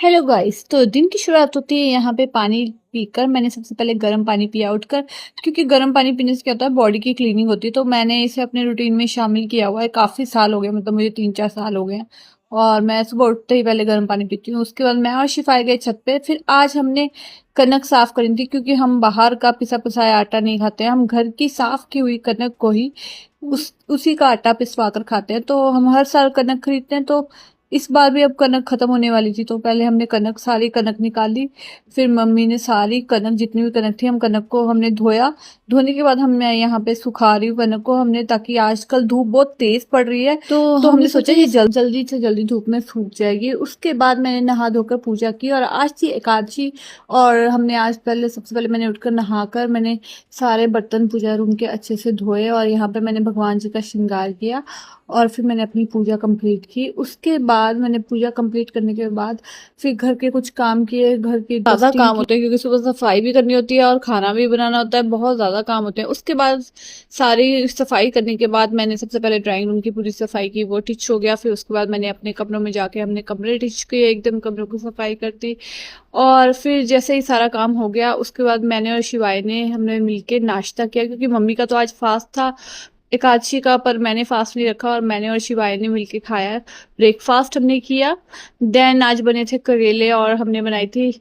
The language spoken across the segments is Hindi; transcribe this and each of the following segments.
Hello guys. तो दिन की शुरुआत होती है यहाँ पे पानी पीकर। मैंने सबसे पहले गर्म पानी पिया उठकर, क्योंकि गर्म पानी पीने से क्या होता है, बॉडी की क्लीनिंग होती है। तो मैंने इसे अपने रूटीन में शामिल किया हुआ है। काफ़ी साल हो गए, मतलब मुझे 3-4 साल हो गए हैं। और मैं सुबह उठते ही पहले गर्म पानी पीती हूँ। उसके बाद मैं और शिफाए गए छत पे। फिर आज हमने कनक साफ करी थी, क्योंकि हम बाहर का पिसा पिसाया आटा नहीं खाते हैं। हम घर की साफ की हुई कनक को ही उसी का आटा पिसवा कर खाते हैं। तो हम हर साल कनक खरीदते हैं। तो इस बार भी अब कनक खत्म होने वाली थी, तो पहले हमने सारी कनक निकाली। फिर मम्मी ने सारी कनक, जितनी भी कनक थी, हम कनक को हमने धोया। धोने के बाद मैं यहाँ पे सुखा रही हूँ कनक को हमने, ताकि आजकल धूप बहुत तेज पड़ रही है। तो हमने सोचा ये जल्दी से जल्दी धूप में सूख जाएगी। उसके बाद मैंने नहा धोकर पूजा की, और आज थी एकादशी। और हमने आज सबसे पहले मैंने उठकर नहाकर मैंने सारे बर्तन पूजा रूम के अच्छे से धोए, और यहाँ पे मैंने भगवान जी का श्रृंगार किया। और फिर मैंने अपनी पूजा कंप्लीट की। उसके बाद मैंने पूजा कंप्लीट करने के बाद फिर घर के कुछ काम किए। घर के ज़्यादा काम होते हैं, क्योंकि सुबह सफाई भी करनी होती है और खाना भी बनाना होता है। बहुत ज़्यादा काम होते हैं। उसके बाद सारी सफाई करने के बाद मैंने सबसे पहले ड्राइंग रूम की पूरी सफाई की, वो टिच हो गया। फिर उसके बाद मैंने अपने कमरों में जाके हमने कमरे टिच किए, एकदम कमरों की सफाई करती। और फिर जैसे ही सारा काम हो गया, उसके बाद मैंने और शिवाय ने हमने मिलके नाश्ता किया, क्योंकि मम्मी का तो आज फास्ट था एकादशी का, पर मैंने फास्ट नहीं रखा और मैंने और शिवाय ने मिलके खाया। ब्रेकफास्ट हमने किया। देन आज बने थे करेले, और हमने बनाई थी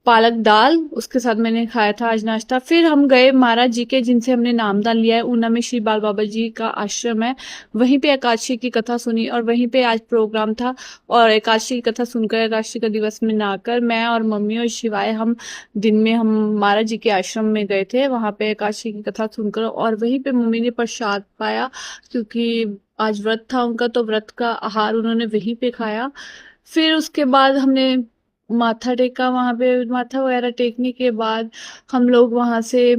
पालक दाल। उसके साथ मैंने खाया था आज नाश्ता। फिर हम गए महाराज जी के, जिनसे हमने नामदान लिया है। ऊना में श्री बाल बाबा जी का आश्रम है। वहीं पे एकादशी की कथा सुनी, और वहीं पे आज प्रोग्राम था। और एकादशी की कथा सुनकर, एकादशी का दिवस मनाकर, मैं और मम्मी और शिवाय हम दिन में हम महाराज जी के आश्रम में गए थे। वहां पे एकादशी की कथा सुनकर, और वहीं पे मम्मी ने प्रसाद पाया, क्योंकि आज व्रत था उनका, तो व्रत का आहार उन्होंने वहीं पे खाया। फिर उसके बाद हमने माथा टेका वहां पे। माथा वगैरह टेकने के बाद हम लोग वहां से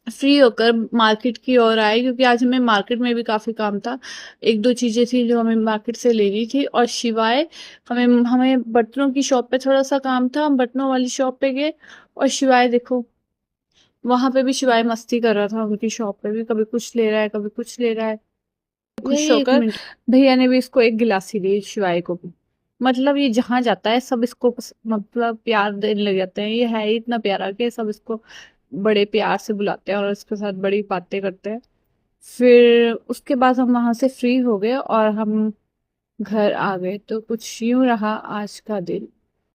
फ्री होकर मार्केट की ओर आए, क्योंकि आज हमें मार्केट में भी काफी काम था। एक दो चीजें थी जो हमें मार्केट से लेनी थी। और शिवाय हमें हमें बर्तनों की शॉप पे थोड़ा सा काम था, हम बर्तनों वाली शॉप पे गए। और शिवाय देखो, वहां पे भी शिवाय मस्ती कर रहा था। उनकी शॉप पे भी कभी कुछ ले रहा है, कभी कुछ ले रहा है। खुश होकर भैया ने भी इसको एक गिलासी दी, शिवाय को भी। मतलब ये जहां जाता है सब इसको मतलब प्यार देने लग जाते हैं। ये है ही इतना प्यारा कि सब इसको बड़े प्यार से बुलाते हैं और इसके साथ बड़ी बातें करते हैं। फिर उसके बाद हम वहां से फ्री हो गए और हम घर आ गए। तो कुछ यूं रहा आज का दिन।